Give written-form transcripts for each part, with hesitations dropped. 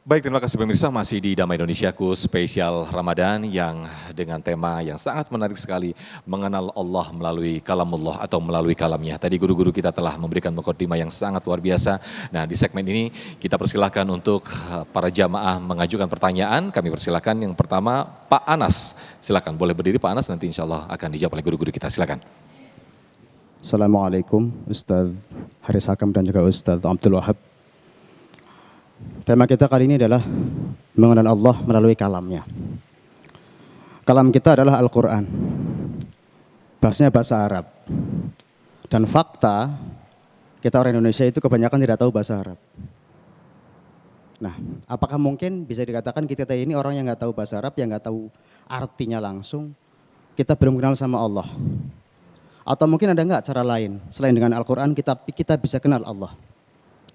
Baik, terima kasih pemirsa, masih di Damai Indonesiaku spesial Ramadan yang dengan tema yang sangat menarik sekali, mengenal Allah melalui kalamullah atau melalui kalamnya. Tadi guru-guru kita telah memberikan mukadimah yang sangat luar biasa. Nah, di segmen ini kita persilahkan untuk para jamaah mengajukan pertanyaan. Kami persilahkan yang pertama Pak Anas. Silakan, boleh berdiri Pak Anas, nanti insya Allah akan dijawab oleh guru-guru kita. Silakan. Assalamualaikum Ustadz Haris Hakam dan juga Ustadz Abdul Wahab. Tema kita kali ini adalah mengenal Allah melalui kalamnya. Kalam kita adalah Al-Quran. Bahasanya bahasa Arab. Dan fakta, kita orang Indonesia itu kebanyakan tidak tahu bahasa Arab. Nah, apakah mungkin bisa dikatakan kita ini orang yang nggak tahu bahasa Arab, yang nggak tahu artinya langsung, kita belum kenal sama Allah? Atau mungkin ada nggak cara lain, selain dengan Al-Quran kita bisa kenal Allah?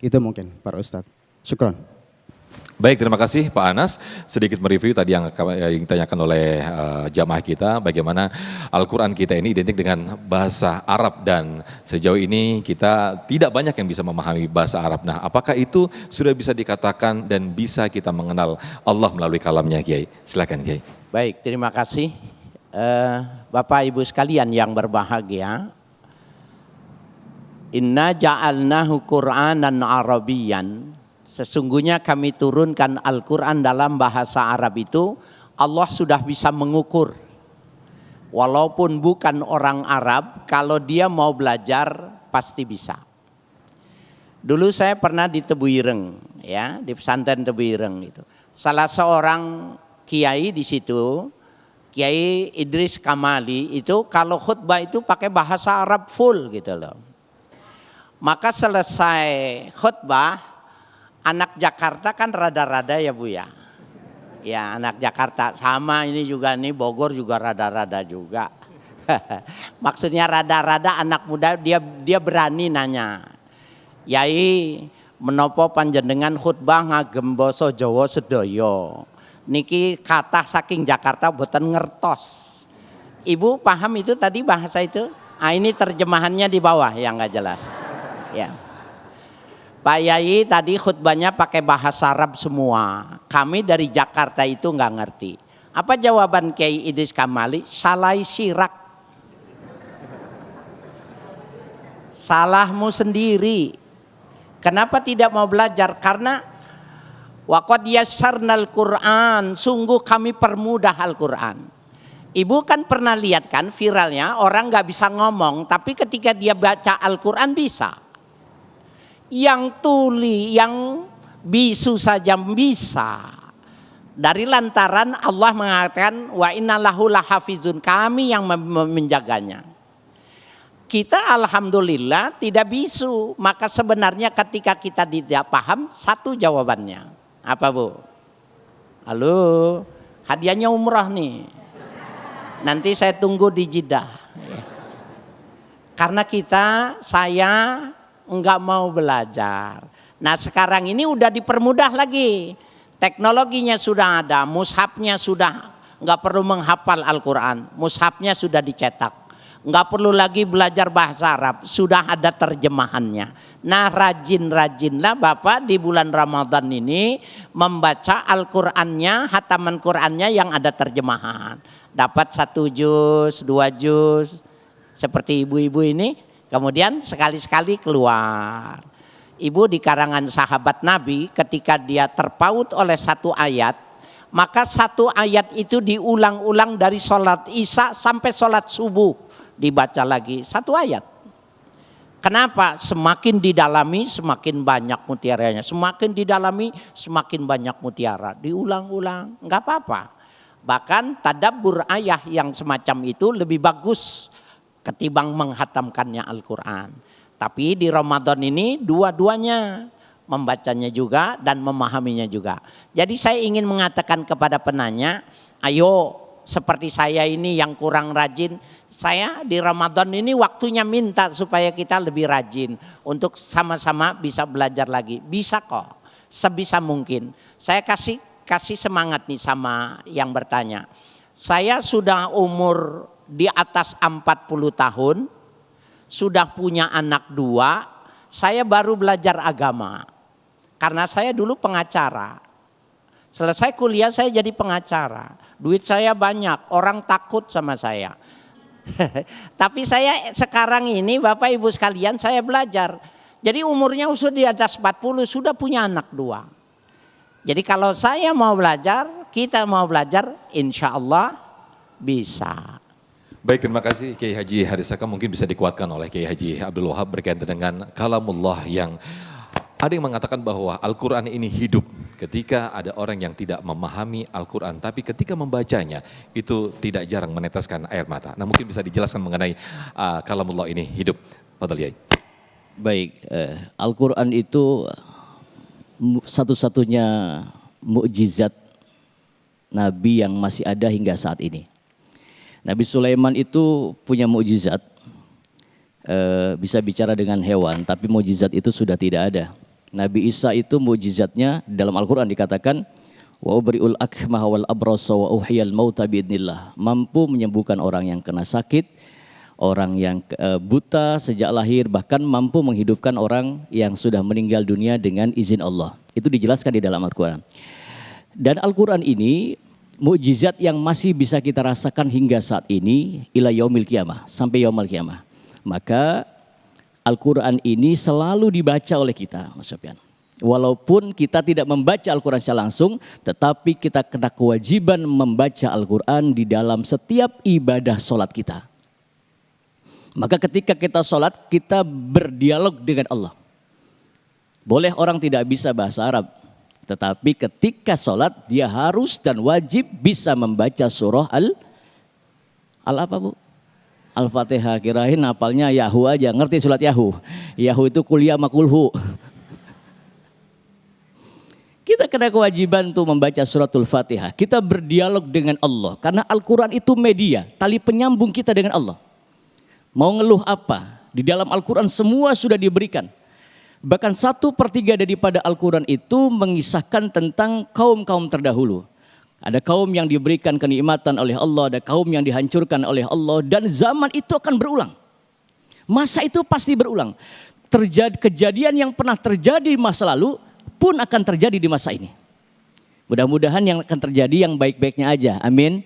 Itu mungkin, para Ustadz. Syukran. Baik, terima kasih Pak Anas. Sedikit mereview tadi yang ditanyakan oleh jamaah kita, bagaimana Al-Quran kita ini identik dengan bahasa Arab dan sejauh ini kita tidak banyak yang bisa memahami bahasa Arab. Nah, apakah itu sudah bisa dikatakan dan bisa kita mengenal Allah melalui kalamnya, Kiai? Silakan, Kiai. Baik, terima kasih. Bapak Ibu sekalian yang berbahagia, Inna ja'alnahu Qur'anan Arabiyyan. Sesungguhnya kami turunkan Al-Quran dalam bahasa Arab itu, Allah sudah bisa mengukur. Walaupun bukan orang Arab, kalau dia mau belajar pasti bisa. Dulu saya pernah di Tebuireng, ya, di pesantren Tebuireng itu. Salah seorang kiai di situ, Kiai Idris Kamali itu kalau khutbah itu pakai bahasa Arab full gitu loh. Maka selesai khutbah, anak Jakarta kan rada-rada ya Bu ya. Ya anak Jakarta sama ini juga nih Bogor juga rada-rada juga. Maksudnya rada-rada anak muda dia berani nanya. Yai menopo panjenengan khutbah ngagem basa Jawa sedaya. Niki kata saking Jakarta boten ngertos. Ibu paham itu tadi bahasa itu? Ah ini terjemahannya di bawah yang nggak jelas. Ya. Pak Yai tadi khutbahnya pakai bahasa Arab semua. Kami dari Jakarta itu nggak ngerti. Apa jawaban Kiai Idris Kamali? Salai sirak. Salahmu sendiri. Kenapa tidak mau belajar? Karena waqad yassarnal Qur'an. Sungguh kami permudah Al-Quran. Ibu kan pernah lihat kan viralnya orang nggak bisa ngomong, tapi ketika dia baca Al-Quran bisa. Yang tuli, yang bisu saja bisa. Dari lantaran Allah mengatakan wa innalahu lahafizun, kami yang menjaganya. Kita alhamdulillah tidak bisu, maka sebenarnya ketika kita tidak paham satu jawabannya. Apa Bu? Halo, hadiahnya umrah nih. Nanti saya tunggu di Jeddah. Karena saya enggak mau belajar. Nah sekarang ini udah dipermudah lagi. Teknologinya sudah ada, mushafnya sudah enggak perlu menghafal Al-Quran. Mushafnya sudah dicetak. Enggak perlu lagi belajar bahasa Arab, sudah ada terjemahannya. Nah rajin-rajinlah Bapak di bulan Ramadan ini membaca Al-Qurannya, hataman Qurannya yang ada terjemahan. Dapat 1 juz, 2 juz, seperti ibu-ibu ini. Kemudian sekali-sekali keluar. Ibu di karangan sahabat Nabi ketika dia terpaut oleh satu ayat, maka satu ayat itu diulang-ulang dari sholat isya sampai sholat subuh. Dibaca lagi satu ayat. Kenapa? Semakin didalami semakin banyak mutiaranya. Semakin didalami semakin banyak mutiara. Diulang-ulang, enggak apa-apa. Bahkan tadabbur ayat yang semacam itu lebih bagus ketimbang menghatamkannya Al-Quran. Tapi di Ramadan ini dua-duanya, membacanya juga dan memahaminya juga. Jadi saya ingin mengatakan kepada penanya, ayo seperti saya ini yang kurang rajin, saya di Ramadan ini waktunya minta supaya kita lebih rajin untuk sama-sama bisa belajar lagi. Bisa kok, sebisa mungkin. Saya kasih semangat nih sama yang bertanya. Saya sudah umur di atas 40 tahun, sudah punya anak 2, saya baru belajar agama. Karena saya dulu pengacara. Selesai kuliah saya jadi pengacara. Duit saya banyak, orang takut sama saya. Tapi saya sekarang ini Bapak Ibu sekalian saya belajar. Jadi umurnya sudah di atas 40, sudah punya anak 2. Jadi kalau saya mau belajar, kita mau belajar, insya Allah bisa. Baik, terima kasih Kiai Haji Harisaka. Mungkin bisa dikuatkan oleh Kiai Haji Abdul Wahab berkaitan dengan kalamullah yang ada yang mengatakan bahwa Al-Quran ini hidup ketika ada orang yang tidak memahami Al-Quran. Tapi ketika membacanya itu tidak jarang meneteskan air mata. Nah mungkin bisa dijelaskan mengenai kalamullah ini hidup. Fadhal Yai. Baik, Al-Quran itu satu-satunya mukjizat Nabi yang masih ada hingga saat ini. Nabi Sulaiman itu punya mukjizat, bisa bicara dengan hewan, tapi mukjizat itu sudah tidak ada. Nabi Isa itu mukjizatnya dalam Al-Quran dikatakan, wa ubri'ul akmah wal abrasa wa uhyal mauta biidnillah, mampu menyembuhkan orang yang kena sakit, orang yang buta sejak lahir, bahkan mampu menghidupkan orang yang sudah meninggal dunia dengan izin Allah. Itu dijelaskan di dalam Al-Quran. Dan Al-Quran ini mukjizat yang masih bisa kita rasakan hingga saat ini ila yaumil qiyamah, sampai yaumil qiyamah. Maka Al-Quran ini selalu dibaca oleh kita, Mas Sofyan. Walaupun kita tidak membaca Al-Quran secara langsung, tetapi kita kena kewajiban membaca Al-Quran di dalam setiap ibadah sholat kita. Maka ketika kita sholat, kita berdialog dengan Allah. Boleh orang tidak bisa bahasa Arab, tetapi ketika sholat dia harus dan wajib bisa membaca surah apa Bu? Al-Fatihah. Kirain hafalnya Yahu aja, ngerti surat Yahu. Yahu itu kuliah makulhu. Kita kena kewajiban untuk membaca suratul Fatihah. Kita berdialog dengan Allah. Karena Al-Quran itu media, tali penyambung kita dengan Allah. Mau ngeluh apa? Di dalam Al-Quran semua sudah diberikan. Bahkan 1/3 daripada Al-Quran itu mengisahkan tentang kaum-kaum terdahulu. Ada kaum yang diberikan kenikmatan oleh Allah, ada kaum yang dihancurkan oleh Allah, dan zaman itu akan berulang. Masa itu pasti berulang. Kejadian yang pernah terjadi di masa lalu pun akan terjadi di masa ini. Mudah-mudahan yang akan terjadi yang baik-baiknya aja. Amin.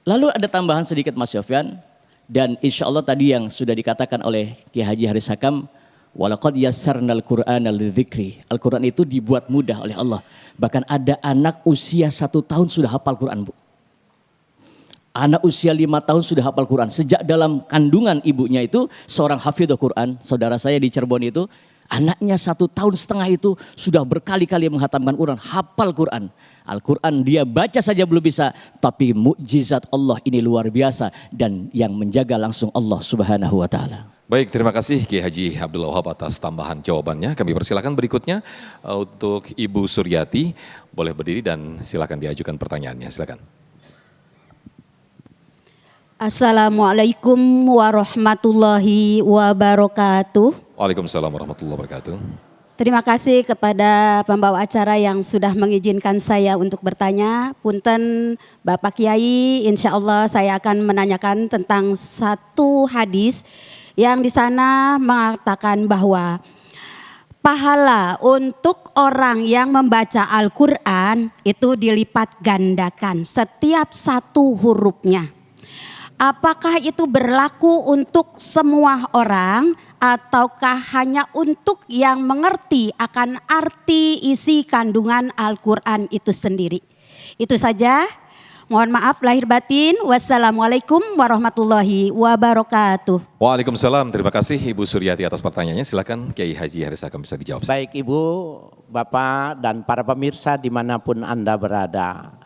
Lalu ada tambahan sedikit Mas Sofyan, dan insya Allah tadi yang sudah dikatakan oleh Kiai Haji Haris Hakam, walaqad yassarnal Qur'ana lidzikri. Al-Quran itu dibuat mudah oleh Allah. Bahkan ada anak usia 1 tahun sudah hafal Quran, Bu. Anak usia 5 tahun sudah hafal Quran. Sejak dalam kandungan ibunya itu seorang hafidhul Quran. Saudara saya di Cirebon itu, anaknya 1,5 tahun itu sudah berkali-kali menghatamkan Quran, hafal Quran. Al-Quran dia baca saja belum bisa, tapi mukjizat Allah ini luar biasa dan yang menjaga langsung Allah Subhanahu wa taala. Baik, terima kasih Kiai Haji Abdul Wahab atas tambahan jawabannya. Kami persilakan berikutnya untuk Ibu Suryati. Boleh berdiri dan silakan diajukan pertanyaannya. Silakan. Assalamualaikum warahmatullahi wabarakatuh. Waalaikumsalam warahmatullahi wabarakatuh. Terima kasih kepada pembawa acara yang sudah mengizinkan saya untuk bertanya. Punten Bapak Kiai, insya Allah saya akan menanyakan tentang satu hadis yang di sana mengatakan bahwa pahala untuk orang yang membaca Al-Quran itu dilipat gandakan setiap satu hurufnya. Apakah itu berlaku untuk semua orang ataukah hanya untuk yang mengerti akan arti isi kandungan Al-Quran itu sendiri? Itu saja. Mohon maaf lahir batin. Wassalamualaikum warahmatullahi wabarakatuh. Waalaikumsalam. Terima kasih Ibu Suryati atas pertanyaannya. Silakan Kiai Haji Haris Hakam bisa dijawab. Baik Ibu, Bapak dan para pemirsa dimanapun Anda berada.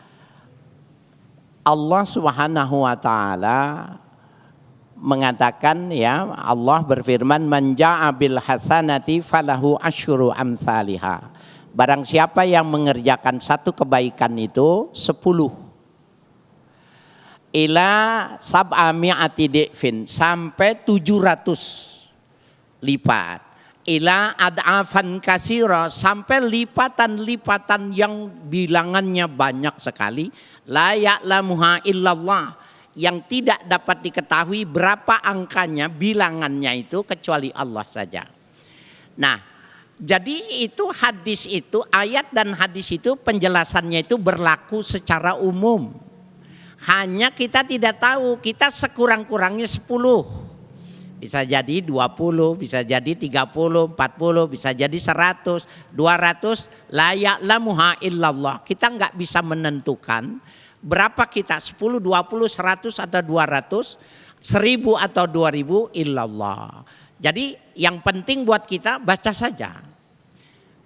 Allah Subhanahu wa taala mengatakan, ya, Allah berfirman, man jaa bil hasanati falahu asyru amsalihha. Barang siapa yang mengerjakan satu kebaikan itu 10 ila sab'ami'ati di'fin, sampai 700 lipat. Ila ad'afan kasira, sampai lipatan-lipatan yang bilangannya banyak sekali. La ya'lamuha illallah, yang tidak dapat diketahui berapa angkanya, bilangannya itu kecuali Allah saja. Nah, jadi itu hadis itu, ayat dan hadis itu penjelasannya itu berlaku secara umum. Hanya kita tidak tahu, kita sekurang-kurangnya 10. Bisa jadi 20, bisa jadi 30, 40, bisa jadi 100, 200, la ya'lamuha illallah. Kita nggak bisa menentukan berapa kita, 10, 20, 100 atau 200, 1000 atau 2000 illallah. Jadi yang penting buat kita baca saja.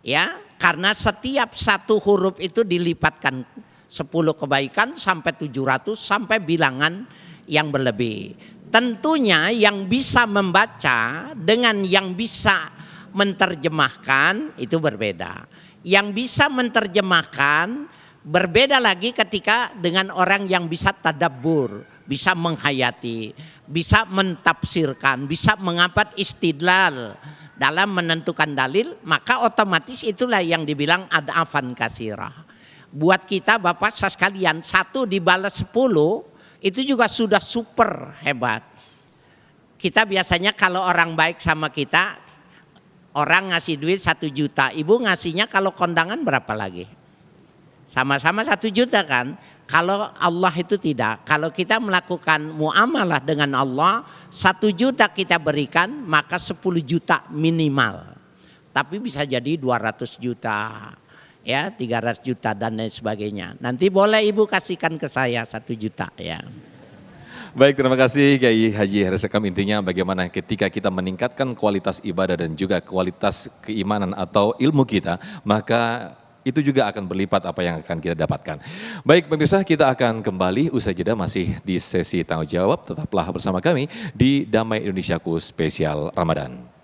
Ya, karena setiap satu huruf itu dilipatkan 10 kebaikan sampai 700 sampai bilangan yang berlebih. Tentunya yang bisa membaca dengan yang bisa menerjemahkan itu berbeda. Yang bisa menerjemahkan berbeda lagi ketika dengan orang yang bisa tadabbur, bisa menghayati, bisa mentafsirkan, bisa mengapat istidlal dalam menentukan dalil, maka otomatis itulah yang dibilang ad'afan katsirah. Buat kita Bapak sekalian, 1 dibalas 10 itu juga sudah super hebat. Kita biasanya kalau orang baik sama kita, orang ngasih duit 1 juta, ibu ngasihnya kalau kondangan berapa lagi? Sama-sama 1 juta kan? Kalau Allah itu tidak. Kalau kita melakukan muamalah dengan Allah, 1 juta kita berikan, maka 10 juta minimal. Tapi bisa jadi 200 juta. Ya, 300 juta dan lain sebagainya. Nanti boleh ibu kasihkan ke saya 1 juta ya. Baik, terima kasih Kiai Haji Heresekam. Intinya bagaimana ketika kita meningkatkan kualitas ibadah dan juga kualitas keimanan atau ilmu kita, maka itu juga akan berlipat apa yang akan kita dapatkan. Baik pemirsa, kita akan kembali usai jeda masih di sesi tanya jawab. Tetaplah bersama kami di Damai Indonesiaku Spesial Ramadan.